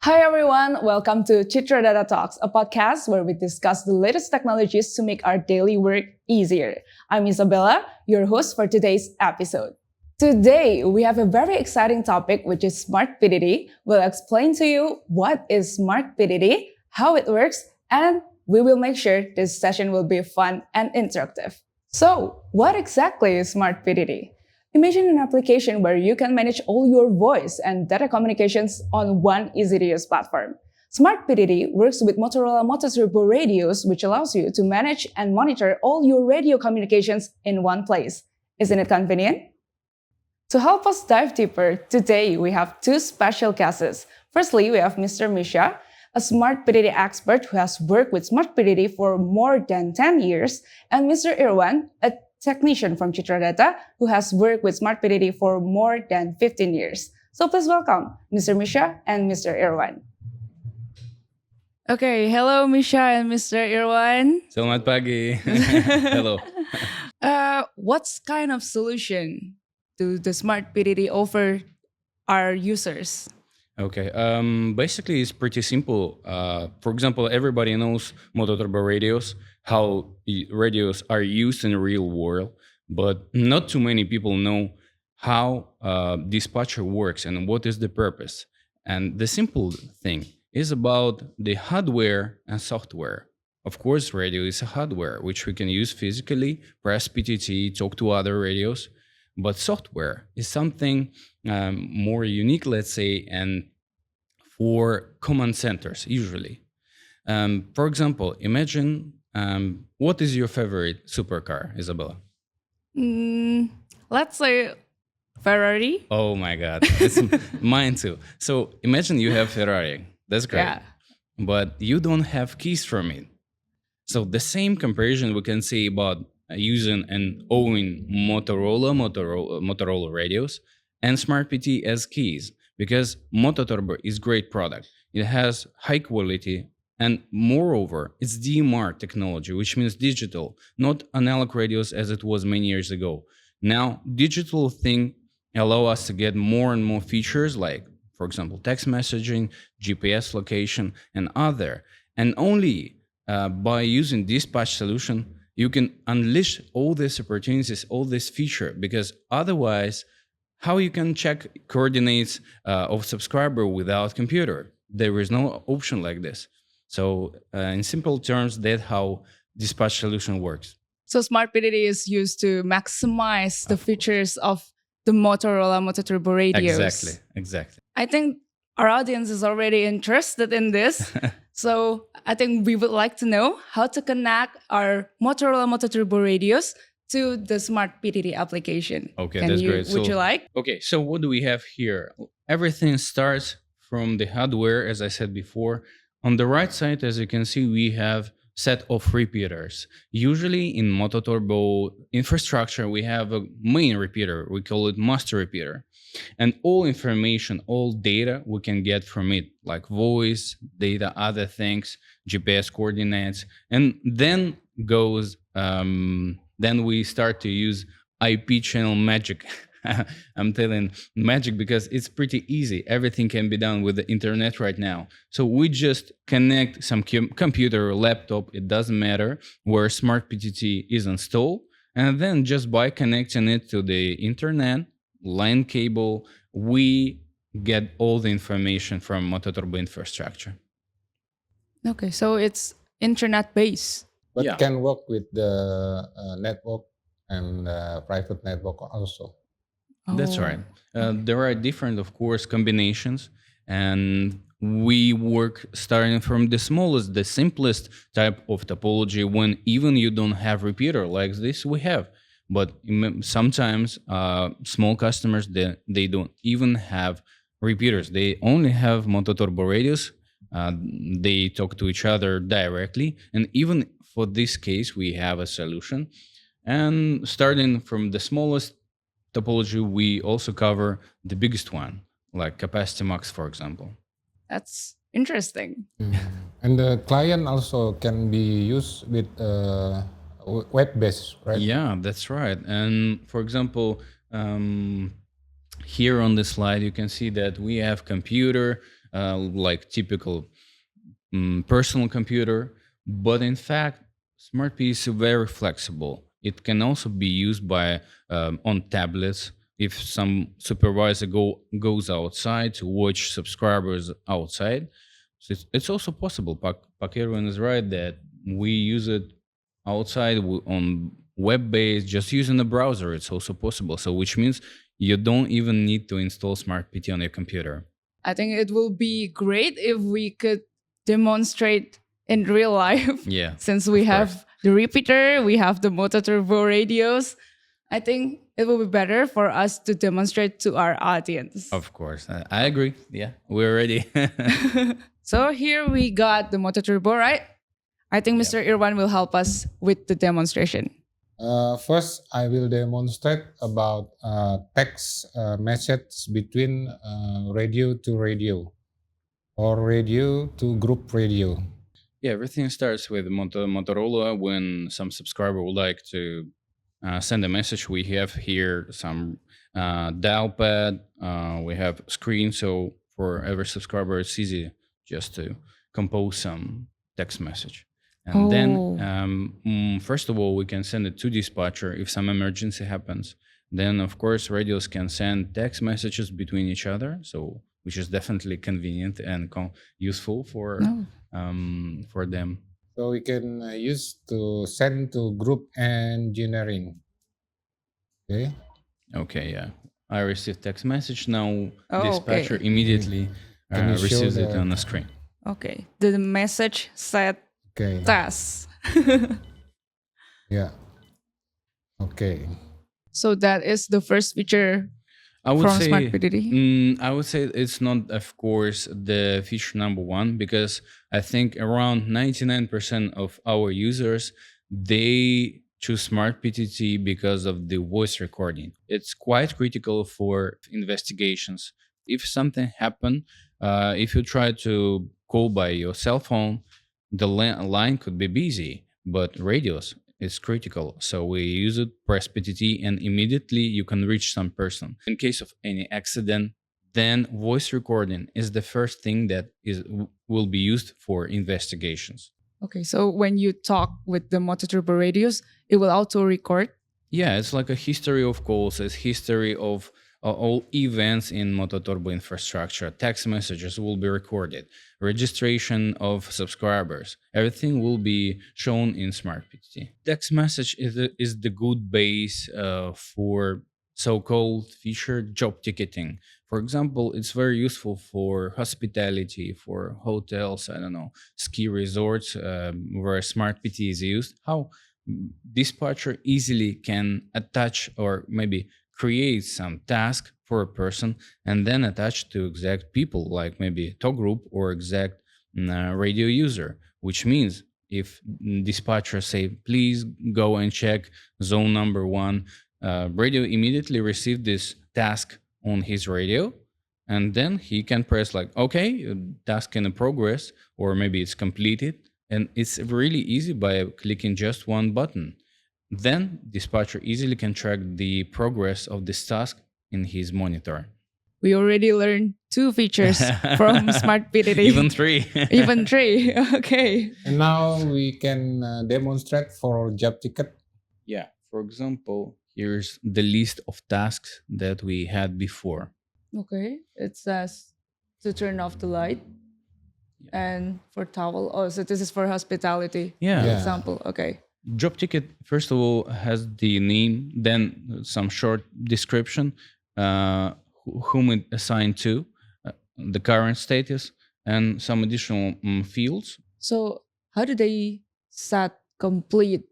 Hi everyone, welcome to Chitra Data Talks, a podcast where we discuss the latest technologies to make our daily work easier. I'm Isabella, your host for today's episode. Today, we have a very exciting topic, which is SmartPTT. We'll explain to you what is SmartPTT, how it works, and we will make sure this session will be fun and interactive. So, what exactly is SmartPTT? Imagine an application where you can manage all your voice and data communications on one easy-to-use platform. SmartPTT works with Motorola MOTOTRBO radios, which allows you to manage and monitor all your radio communications in one place. Isn't it convenient? To help us dive deeper, today we have two special guests. Firstly, we have Mr. Misha, a SmartPTT expert who has worked with SmartPTT for more than 10 years, and Mr. Irwan, a technician from Chitra Data who has worked with SmartPTT for more than 15 years. So please welcome Mr. Misha and Mr. Irwan. Okay, hello Misha and Mr. Irwan. Selamat pagi. Hello. What kind of solution do the SmartPTT offer our users? Okay. Basically, it's pretty simple. For example, everybody knows MOTOTRBO radios, how radios are used in the real world, but not too many people know how dispatcher works and what is the purpose. And the simple thing is about the hardware and software. Of course, radio is a hardware, which we can use physically, press PTT, talk to other radios. But software is something more unique, let's say, and for command centers, usually. For example, imagine what is your favorite supercar, Isabella? Let's say Ferrari. Oh my God, it's mine too. So imagine you have Ferrari. That's great. Yeah. But you don't have keys from it. So the same comparison we can say about using and owning Motorola radios and SmartPTT as keys, because MOTOTRBO is great product. It has high quality, and moreover, it's DMR technology, which means digital, not analog radios as it was many years ago. Now, digital thing allow us to get more and more features like, for example, text messaging, GPS location, and other. And only by using dispatch solution, you can unleash all these opportunities, all this feature, because otherwise, how you can check coordinates of subscriber without computer? There is no option like this. So in simple terms, that's how dispatch solution works. So SmartPTT is used to maximize the features of the Motorola MOTOTRBO radios. Exactly. I think our audience is already interested in this. So I think we would like to know how to connect our Motorola MOTOTRBO radios to the SmartPTT application. Okay, that's great. Would you like? Okay, so what do we have here? Everything starts from the hardware, as I said before. On the right side, as you can see, we have set of repeaters. Usually in MOTOTRBO infrastructure, we have a main repeater. We call it master repeater. And all information, all data we can get from it, like voice, data, other things, GPS coordinates, and then then we start to use IP channel magic. I'm telling magic because it's pretty easy. Everything can be done with the internet right now. So we just connect some computer or laptop, it doesn't matter, where SmartPTT is installed. And then just by connecting it to the internet, line cable, we get all the information from MOTOTRBO infrastructure. Okay, so it's internet based. But Yeah. can work with the network and private network also. That's right. There are different, of course, combinations, and we work starting from the smallest, the simplest type of topology when even you don't have repeater like this we have. But sometimes small customers, they don't even have repeaters. They only have MOTOTRBO radios. They talk to each other directly. And even for this case, we have a solution. And starting from the smallest topology, we also cover the biggest one, like capacity max, for example. That's interesting. And the client also can be used with web-based, right? Yeah, that's right. And for example, here on this slide, you can see that we have computer, like typical personal computer. But in fact, SmartPTT is very flexible. It can also be used by on tablets. If some supervisor goes outside to watch subscribers outside, so it's also possible. Pakirwan is right that we use it outside on web based, just using the browser. It's also possible. So which means you don't even need to install SmartPTT on your computer. I think it will be great if we could demonstrate in real life. Yeah. Since we of have course. the repeater, we have the MOTOTRBO radios. I think it will be better for us to demonstrate to our audience. Of course. I agree. Yeah, we're ready. So here we got the MOTOTRBO, right? I think Mr. Irwan will help us with the demonstration. First, I will demonstrate about text message between radio to radio or radio to group radio. Yeah, everything starts with Motorola. When some subscriber would like to send a message, we have here some dial pad. We have screen, so for every subscriber, it's easy just to compose some text message. And then, first of all, we can send it to dispatcher if some emergency happens. Then, of course, radios can send text messages between each other, so which is definitely convenient and useful for them. So we can use to send to group engineering. Okay. Okay, yeah. I received text message now. Oh, Dispatcher okay. immediately Can you show receives it the- on the screen. Okay. The message said Okay. task. Yeah. Okay. So that is the first feature I would from say SmartPTT. I would say it's not, of course, the feature number one, because I think around 99% of our users, they choose SmartPTT because of the voice recording. It's quite critical for investigations. If something happened, if you try to call by your cell phone, the line could be busy, but radios is critical. So we use it, press PTT, and immediately you can reach some person. In case of any accident, then voice recording is the first thing that will be used for investigations. Okay, so when you talk with the MOTOTRBO radios, it will auto record. Yeah, it's like a history of calls, it's history of all events in MOTOTRBO infrastructure. Text messages will be recorded, registration of subscribers, everything will be shown in SmartPTT. Text message is the good base for so-called featured job ticketing. For example, it's very useful for hospitality, for hotels, I don't know, ski resorts, where SmartPTT is used. How dispatcher easily can attach or maybe create some task for a person and then attach to exact people, like maybe talk group or exact radio user, which means if dispatcher say, please go and check zone number 1, radio immediately receive this task on his radio, and then he can press like, okay, task in progress, or maybe it's completed. And it's really easy by clicking just one button. Then dispatcher easily can track the progress of this task in his monitor. We already learned 2 features from SmartPTT. Even 3. Even 3. Okay. And now we can demonstrate for job ticket. Yeah. For example, here's the list of tasks that we had before. Okay. It says to turn off the light. And for towel. Oh, so this is for hospitality. Yeah. Yeah. Example. Okay. Job ticket, first of all, has the name, then some short description, whom it assigned to, the current status, and some additional fields. So how do they set complete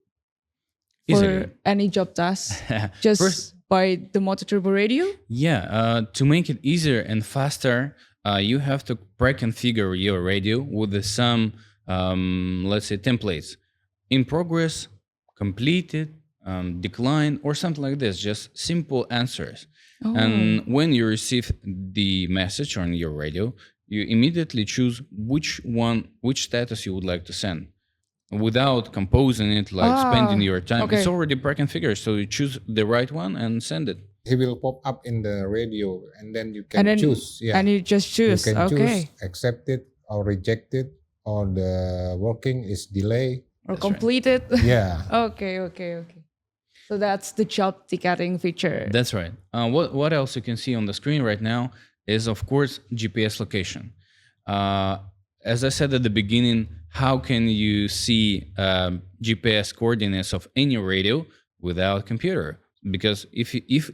for Easily. any job task? Just First- by the MOTOTRBO radio? Yeah, to make it easier and faster, you have to pre-configure your radio with some, let's say, templates. In progress, completed, decline, or something like this, just simple answers. Oh. And when you receive the message on your radio, you immediately choose which status you would like to send without composing it, like spending your time. okay. It's already pre-configured, so you choose the right one and send it. he will pop up in the radio, and then you And can then choose. Yeah, and you just you choose. can choose Okay. accept it or reject it, or the working is delay. Or That's right. complete it. Yeah. Okay. So that's the job ticketing feature. That's right. What else you can see on the screen right now is, of course, GPS location. As I said at the beginning, how can you see GPS coordinates of any radio without computer? Because if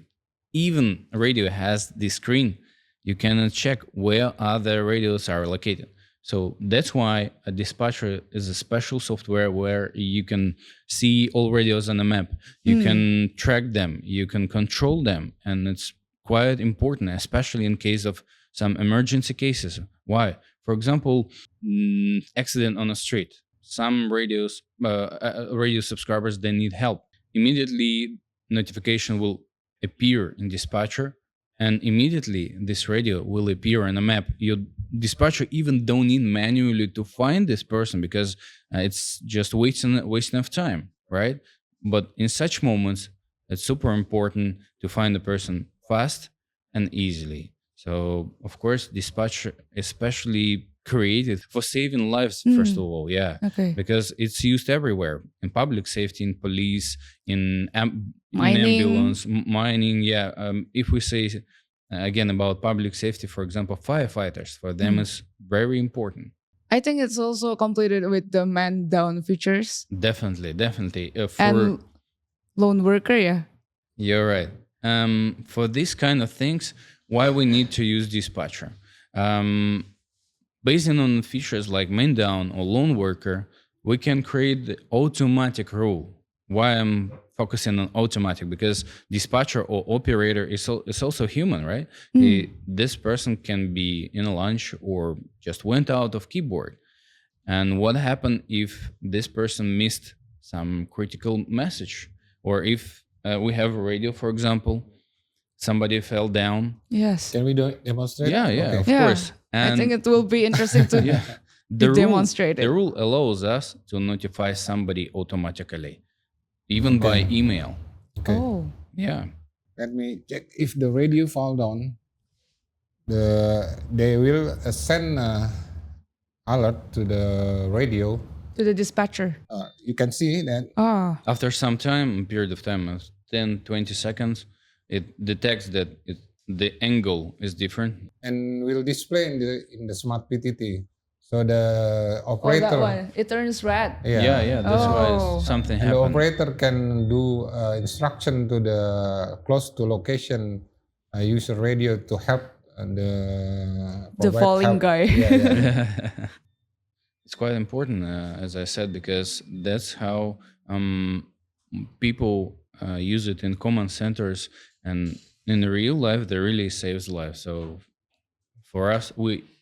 even a radio has this screen, you cannot check where other radios are located. So that's why a dispatcher is a special software where you can see all radios on a map. You can track them, you can control them, and it's quite important, especially in case of some emergency cases. Why? For example, accident on a street. Some radio subscribers, they need help. Immediately, notification will appear in dispatcher, and immediately this radio will appear on a map. Your dispatcher even don't need manually to find this person, because it's just wasting of time, right? But in such moments, it's super important to find the person fast and easily. So of course, dispatcher especially created for saving lives, first of all, yeah, Okay. because it's used everywhere, in public safety, in police, in Mining. ambulance, mining. Yeah. If we say again about public safety, for example, firefighters, for them is very important. I think it's also completed with the man down features Definitely. and lone worker. Yeah. You're right. For these kind of things, why we need to use dispatcher? Based on features like man down or lone worker, we can create the automatic rule. Why I'm focusing on automatic? Because dispatcher or operator is also human, right? This person can be in a lunch or just went out of keyboard. And what happened if this person missed some critical message? Or if we have a radio, for example, somebody fell down. Yes. Can we demonstrate? Yeah, Okay. of Yeah. course. I think it will be interesting to Yeah. be demonstrated. The rule allows us to notify somebody automatically, even by email. Okay. Oh. Yeah. Let me check if the radio fall down. They will send alert to the radio. To the dispatcher. You can see that. Ah. After some time, period of time of 10, 20 seconds, it detects that the angle is different. And will display in the SmartPTT. So the Oh, operator, that one. It turns red. Yeah. That's Oh. why something and the happened. operator can do instruction to the close to location user radio to help The provide falling help. guy. Yeah. It's quite important, as I said, because that's how people use it in command centers, and in real life, they really saves lives. So for us,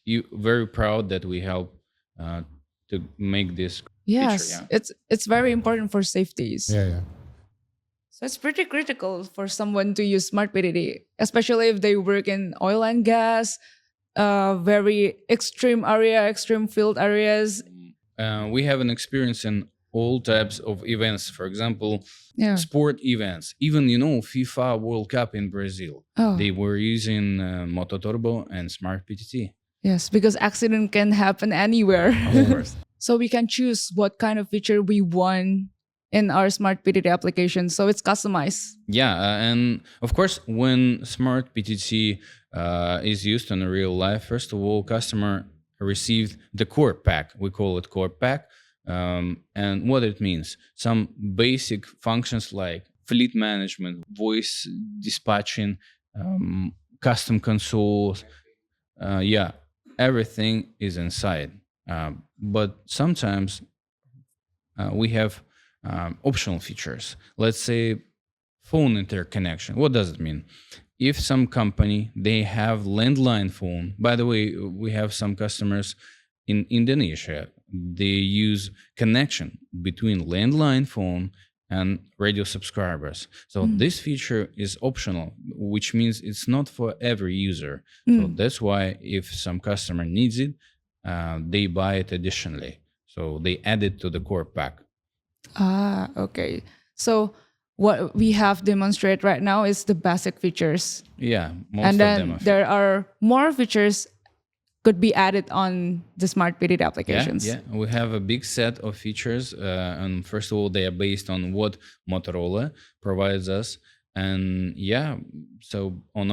you very proud that we help to make this Yes. feature. Yeah. It's very important for safeties. Yeah. So it's pretty critical for someone to use SmartPTT, especially if they work in oil and gas, very extreme field areas. We have an experience in all types of events. For example, Yeah. sport events. Even FIFA World Cup in Brazil. Oh. They were using MOTOTRBO and SmartPTT. Yes, because accident can happen anywhere. Of course. So we can choose what kind of feature we want in our SmartPTT application. So it's customized. Yeah, and of course, when SmartPTT is used in real life, first of all, customer received the core pack. We call it core pack. And what it means, some basic functions like fleet management, voice dispatching, custom consoles. Everything is inside. But sometimes we have optional features. Let's say phone interconnection. What does it mean? If some company, they have landline phone. By the way, we have some customers in Indonesia. They use connection between landline phone and radio subscribers. So this feature is optional, which means it's not for every user. So that's why if some customer needs it, they buy it additionally. So they add it to the core pack. Ah, okay. So what we have demonstrated right now is the basic features. Yeah, most And of then them are there are more features could be added on the SmartPTT Yeah, applications. yeah, we have a big set of features, and first of all, they are based on what Motorola provides us, and yeah, so on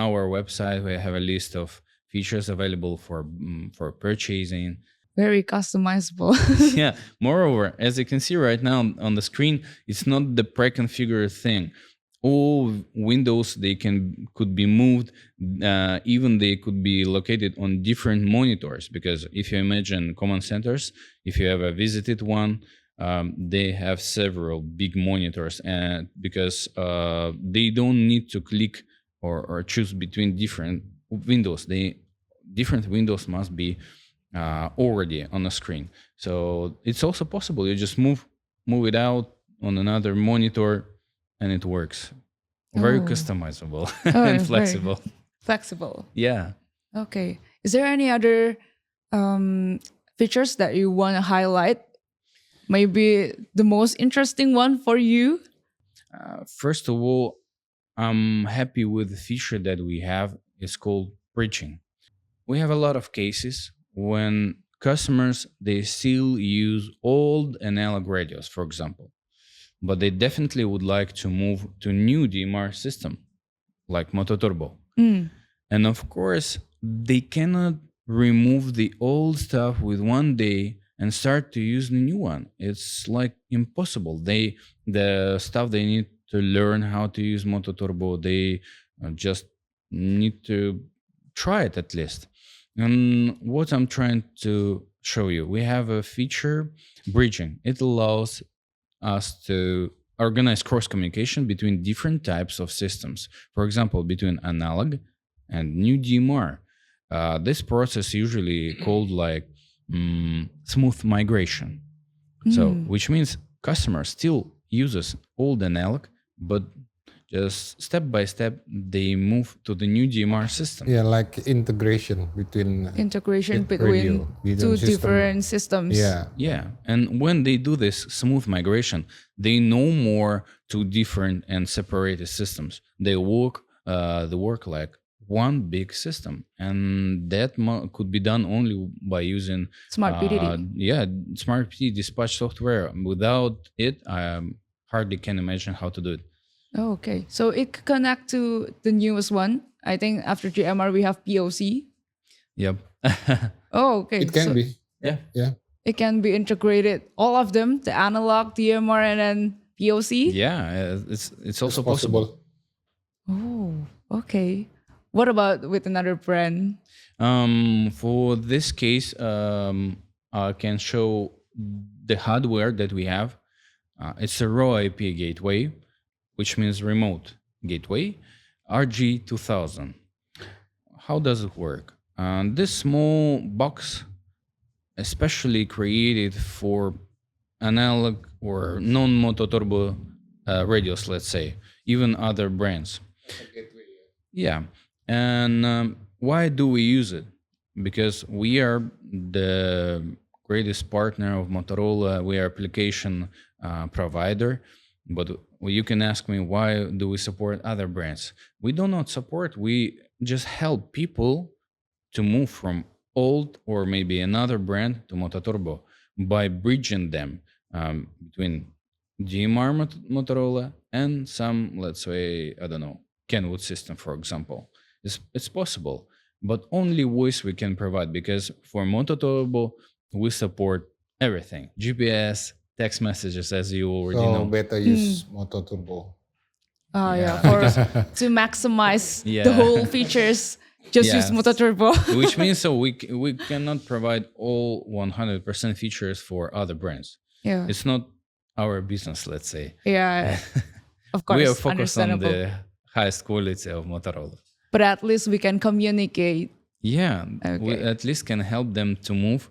our website we have a list of features available for purchasing. Very customizable. Yeah. Moreover, as you can see right now on the screen, it's not the pre-configured thing. All windows could be moved. Even they could be located on different monitors. Because if you imagine command centers, if you ever visited one, they have several big monitors, and because they don't need to click or choose between different windows. Different windows must be already on the screen. So it's also possible you just move it out on another monitor and it works. Very Oh. customizable Oh, and very flexible. flexible. Yeah. Okay. Is there any other features that you want to highlight? Maybe the most interesting one for you? First of all, I'm happy with the feature that we have. It's called bridging. We have a lot of cases when customers, they still use old analog radios, for example, but they definitely would like to move to new DMR system like MOTOTRBO. And of course, they cannot remove the old stuff with one day and start to use the new one. It's like impossible. The stuff they need to learn how to use MOTOTRBO, they just need to try it at least. And what I'm trying to show you, we have a feature, bridging. It allows us to organize cross communication between different types of systems. For example, between analog and new DMR. This process usually called like smooth migration. So, which means customer still uses old analog, but just step by step they move to the new DMR system. Yeah, like integration between Integration radio, between two system. different systems. Yeah, Yeah, and when they do this smooth migration, they no more two different and separated systems. They work like one big system, and that could be done only by using SmartPTT. SmartPTT dispatch software. Without it, I hardly can imagine how to do it. Oh, okay. So it could connect to the newest one. I think after GMR we have POC. Yep. Oh, okay. it can So be. Yeah. Yeah, it can be integrated, all of them, the analog, DMR, and then POC. Yeah, it's also it's possible. Oh, okay. What about with another brand? For this case, I can show the hardware that we have. It's a raw IP gateway, which means remote gateway, RG2000. How does it work? This small box, especially created for analog or non-MOTOTRBO radios, let's say, even other brands. Yeah. And why do we use it? Because we are the greatest partner of Motorola. We are application provider. But you can ask me, why do we support other brands? We do not support. We just help people to move from old or maybe another brand to MOTOTRBO by bridging them between DMR Motorola and some, let's say, I don't know, Kenwood system, for example. It's possible, but only voice we can provide, because for MOTOTRBO, we support everything. GPS, text messages, as you already so know. better use MOTOTRBO. For to maximize the Yeah. whole features, just use Yes. MOTOTRBO. Which means so we cannot provide all 100% features for other brands. Yeah, It's not our business, let's say. yeah. Of course, We are focused on understandable. the highest quality of Motorola. But at least we can communicate. Yeah, we Okay. at least can help them to move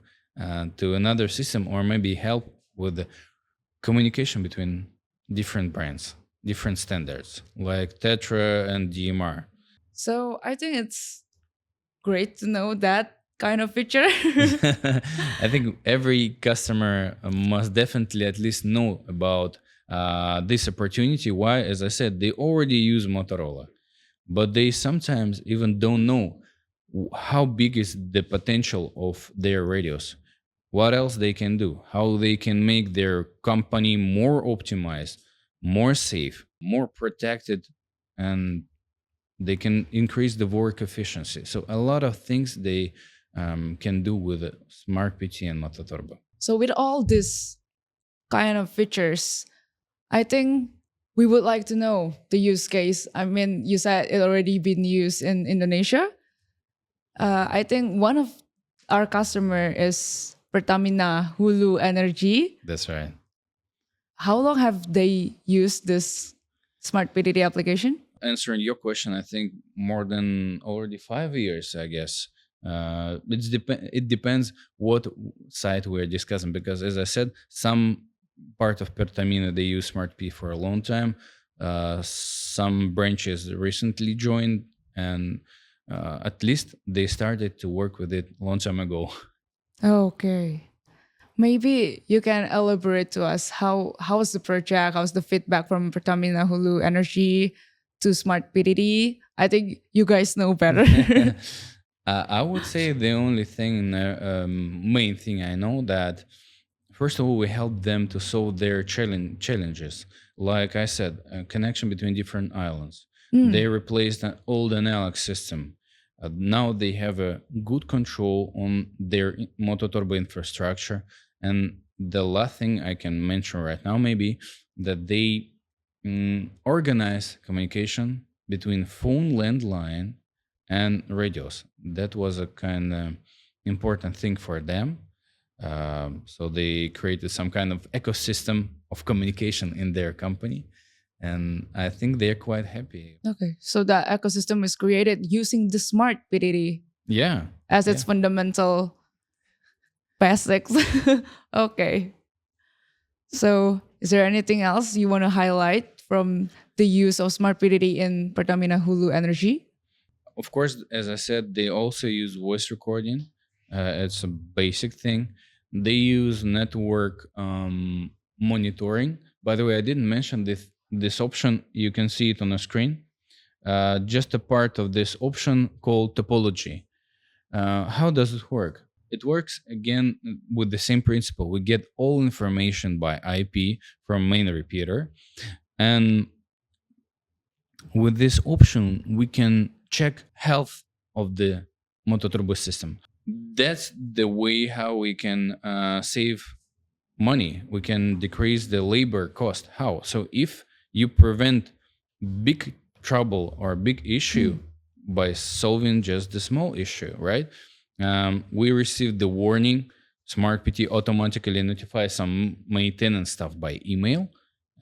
to another system, or maybe help with the communication between different brands, different standards, like Tetra and DMR. So I think it's great to know that kind of feature. I think every customer must definitely at least know about this opportunity. Why? As I said, they already use Motorola, but they sometimes even don't know how big is the potential of their radios, what else they can do, how they can make their company more optimized, more safe, more protected, and they can increase the work efficiency. So a lot of things they can do with Smart PT and MOTOTRBO. So with all these kind of features, I think we would like to know the use case. I mean, you said it already been used in Indonesia. I think one of our customer is Pertamina Hulu Energy. That's right. How long have they used this Smart PTT application? Answering your question, I think more than already 5 years, I guess. It depends what site we're discussing, because as I said, some part of Pertamina, they use Smart P for a long time. Some branches recently joined, and at least they started to work with it a long time ago. Okay. Maybe you can elaborate to us how's the project, how's the feedback from Pertamina Hulu Energy to Smart PTT? I think you guys know better. I would say the only thing, main thing I know, that first of all, we help them to solve their challenges. Like I said, a connection between different islands. They replaced an old analog system. Now they have a good control on their MOTOTRBO infrastructure. And the last thing I can mention right now, maybe, that they organize communication between phone landline and radios. That was a kind of important thing for them. So they created some kind of ecosystem of communication in their company, and I think they're quite happy. Okay, so that ecosystem is created using the Smart PTT Yeah, as its fundamental basics. Okay. So, is there anything else you want to highlight from the use of Smart PTT in Pertamina Hulu Energy? of course, as I said, they also use voice recording. It's a basic thing. They use network monitoring. By the way, I didn't mention this option. You can see it on the screen. Just a part of this option called topology. How does it work? It works again with the same principle. We get all information by IP from main repeater, and with this option, we can check health of the MOTOTRBO system. That's the way how we can save money. We can decrease the labor cost. How? So if you prevent big trouble or big issue by solving just the small issue, right? We received the warning. Smart PT automatically notifies some maintenance stuff by email,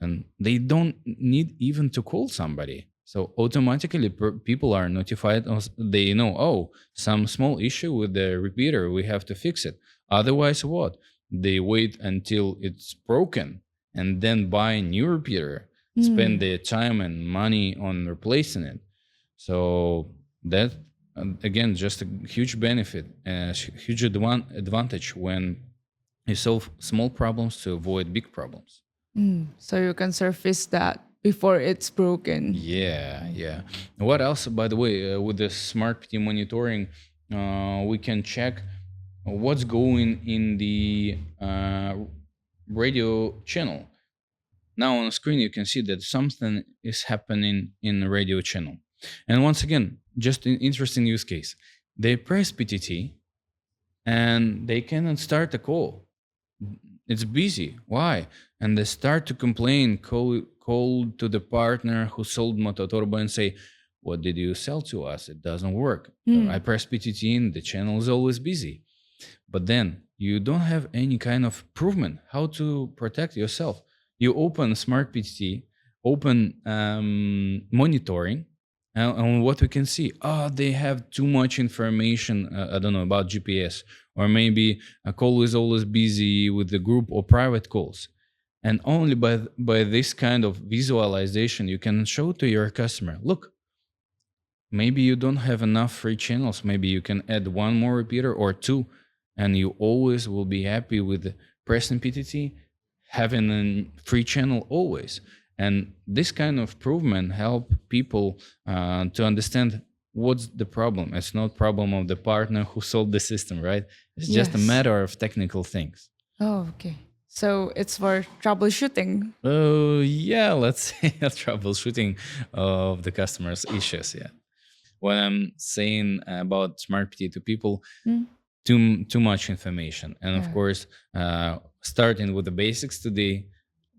and they don't need even to call somebody. So automatically people are notified. They know, oh, some small issue with the repeater, we have to fix it. Otherwise, what? They wait until it's broken and then buy a new repeater, spend their time and money on replacing it. So that, again, just a huge benefit, a huge advantage when you solve small problems to avoid big problems. So you can surface that before it's broken. Yeah. What else, by the way, with the Smart PT monitoring, we can check what's going in the radio channel. Now on the screen, you can see that something is happening in the radio channel. And once again, just an interesting use case. They press PTT and they cannot start a call. It's busy. Why? And they start to complain, call to the partner who sold MOTOTRBO and say, what did you sell to us? It doesn't work. I press PTT and the channel is always busy. But then you don't have any kind of improvement how to protect yourself. You open Smart PTT, open monitoring, and what we can see, they have too much information, I don't know, about GPS, or maybe a call is always busy with the group or private calls. And only by this kind of visualization, you can show to your customer, look, maybe you don't have enough free channels. Maybe you can add one more repeater or two, and you always will be happy with pressing PTT, having a free channel always. And this kind of improvement help people to understand what's the problem. It's not problem of the partner who solved the system, right? It's just a Yes. matter of technical things. Oh, okay. So it's for troubleshooting. Oh, yeah, let's say a troubleshooting of the customer's issues. Yeah. When I'm saying about SmartPTT to people, too much information. And of Yeah. course, starting with the basics today,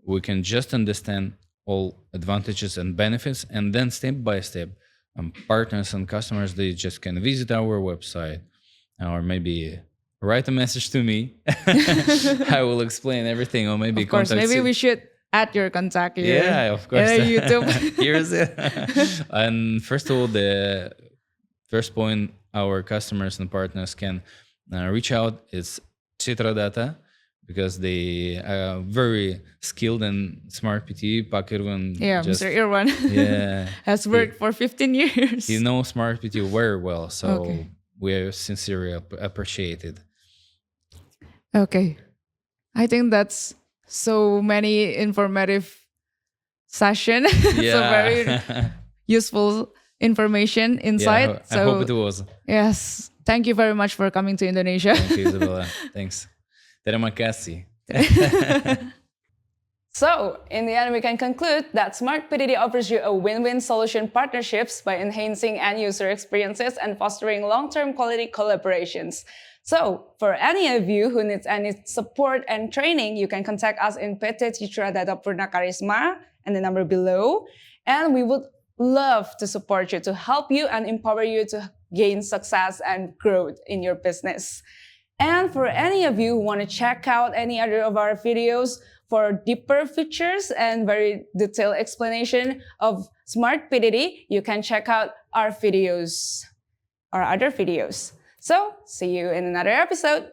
we can just understand all advantages and benefits. And then step by step, partners and customers, they just can visit our website or maybe write a message to me. I will explain everything, or maybe Of course, contact maybe you. we should add your contact here. Yeah, of course. YouTube. Here's it. And first of all, the first point our customers and partners can reach out is Citra Data, because they are very skilled in SmartPTT. Pak Irwan Yeah, just, Mr. Irwan yeah, has worked for 15 years. he knows SmartPTT very well. So Okay. we are sincerely appreciated. Okay. I think that's so many informative session. So very useful information, insight. Yeah, I so hope it was. yes, thank you very much for coming to Indonesia. Thank you, Isabella. Thanks. Terima kasih. So, in the end, we can conclude that SmartPTT offers you a win-win solution partnerships by enhancing end-user experiences and fostering long-term quality collaborations. So, for any of you who needs any support and training, you can contact us in PT Citra Data Purna Karisma and the number below. And we would love to support you, to help you and empower you to gain success and growth in your business. And for any of you who want to check out any other of our videos for deeper features and very detailed explanation of SmartPTT, you can check out our videos or other videos. So, see you in another episode.